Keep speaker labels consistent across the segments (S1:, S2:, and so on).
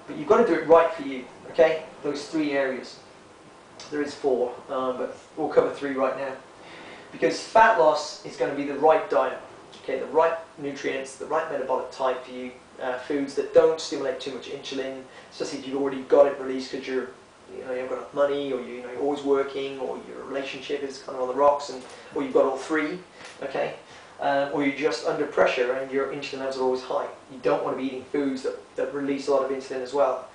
S1: But you've got to do it right for you, okay? Those 3 areas. There is 4, but we'll cover 3 right now. Because fat loss is going to be the right diet, okay? The right nutrients, the right metabolic type for you, foods that don't stimulate too much insulin, especially if you've already got it released because you haven't got enough money, or you're always working, or your relationship is kind of on the rocks, or you've got all 3, okay? Or you're just under pressure and your insulin levels are always high. You don't want to be eating foods that release a lot of insulin as well.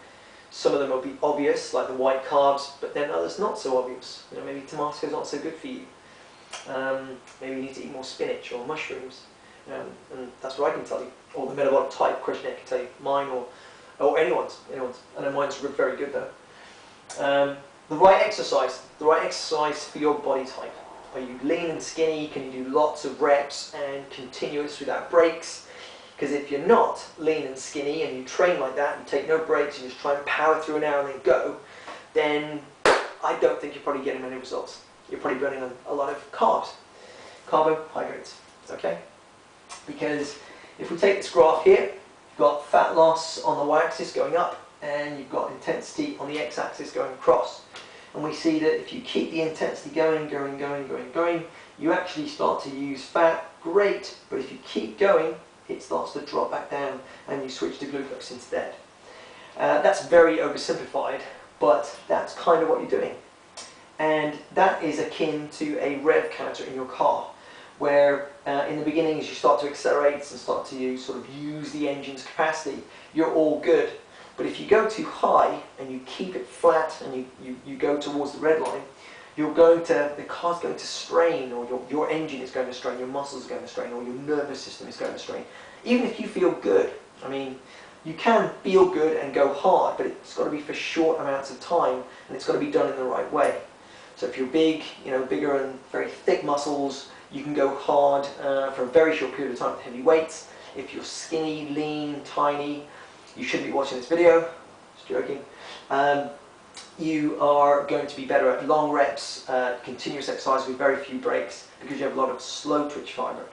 S1: Some of them will be obvious, like the white carbs, but then others not so obvious. Maybe tomatoes not so good for you. Maybe you need to eat more spinach or mushrooms. And that's what I can tell you. Or the metabolic type questionnaire can tell you. Mine or anyone's. I know mine's very good though. The right exercise for your body type. Are you lean and skinny? Can you do lots of reps and continuous without breaks? Because if you're not lean and skinny and you train like that, you take no breaks, you just try and power through an hour and then go, then I don't think you're probably getting many results. You're probably burning a lot of carbs, carbohydrates, okay? Because if we take this graph here, you've got fat loss on the y-axis going up, and you've got intensity on the x-axis going across. And we see that if you keep the intensity going, you actually start to use fat, great, but if you keep going, it starts to drop back down and you switch to glucose instead. That's very oversimplified, but that's kind of what you're doing. And that is akin to a rev counter in your car, where in the beginning as you start to accelerate and start to sort of use the engine's capacity, you're all good. But if you go too high and you keep it flat and you go towards the red line, the car's going to strain, or your engine is going to strain, your muscles are going to strain, or your nervous system is going to strain. Even if you feel good, I mean, you can feel good and go hard, but it's got to be for short amounts of time, and it's got to be done in the right way. So if you're big, bigger and very thick muscles, you can go hard for a very short period of time with heavy weights. If you're skinny, lean, tiny, you shouldn't be watching this video, just joking. You are going to be better at long reps, continuous exercise with very few breaks, because you have a lot of slow twitch fiber.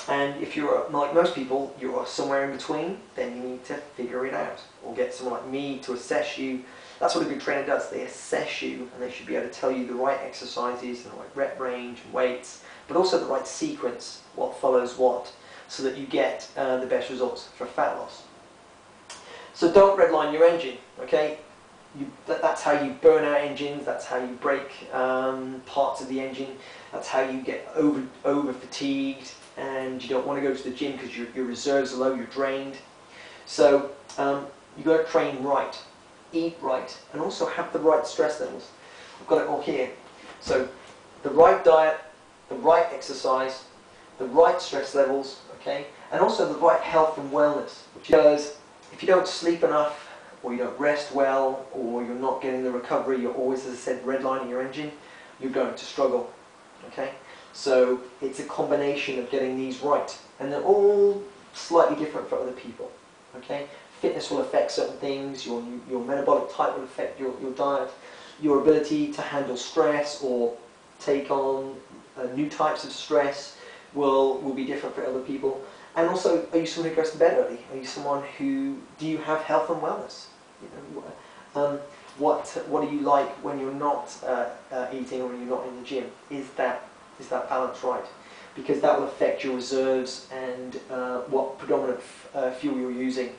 S1: And if you're like most people, you are somewhere in between, then you need to figure it out, or get someone like me to assess you. That's what a good trainer does. They assess you, and they should be able to tell you the right exercises and the right rep range and weights, but also the right sequence, what follows what, so that you get the best results for fat loss. So don't redline your engine, okay? That's how you burn out engines, that's how you break parts of the engine, that's how you get over fatigued, and you don't want to go to the gym because your reserves are low, you're drained. So you've got to train right, eat right, and also have the right stress levels. I've got it all here. So the right diet, the right exercise, the right stress levels, okay, and also the right health and wellness. Because if you don't sleep enough, or you don't rest well, or you're not getting the recovery, you're always, as I said, redlining your engine, you're going to struggle, okay? So it's a combination of getting these right, and they're all slightly different for other people, okay? Fitness will affect certain things, your metabolic type will affect your diet, your ability to handle stress or take on new types of stress will be different for other people. And also, are you someone who goes to bed early? Are you someone who, do you have health and wellness? What do you like when you're not eating, or when you're not in the gym? Is that balance right? Because that will affect your reserves and what predominant fuel you're using.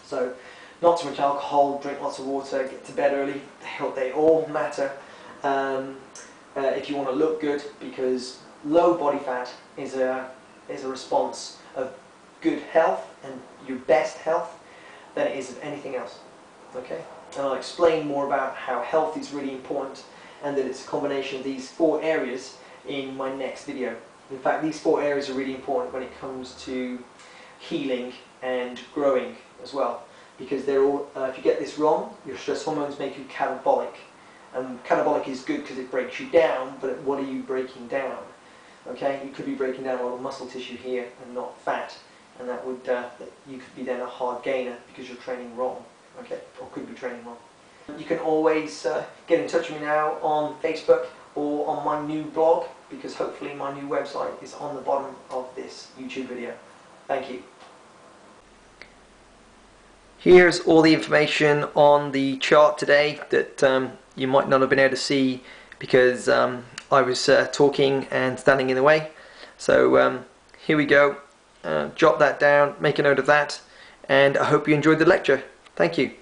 S1: So, not too much alcohol, drink lots of water, get to bed early. They all matter if you want to look good, because low body fat is a response of good health and your best health than it is of anything else. Okay? And I'll explain more about how health is really important, and that it's a combination of these 4 areas in my next video. In fact, these 4 areas are really important when it comes to healing and growing as well, because they're all, if you get this wrong, your stress hormones make you catabolic, and catabolic is good because it breaks you down, but what are you breaking down? Okay, you could be breaking down a lot of muscle tissue here and not fat, and that would you could be then a hard gainer because you're training wrong. Okay, or could be training wrong. You can always get in touch with me now on Facebook or on my new blog, because hopefully my new website is on the bottom of this YouTube video. Thank you. Here's all the information on the chart today that you might not have been able to see because I was talking and standing in the way. So here we go. Jot that down, make a note of that, and I hope you enjoyed the lecture. Thank you.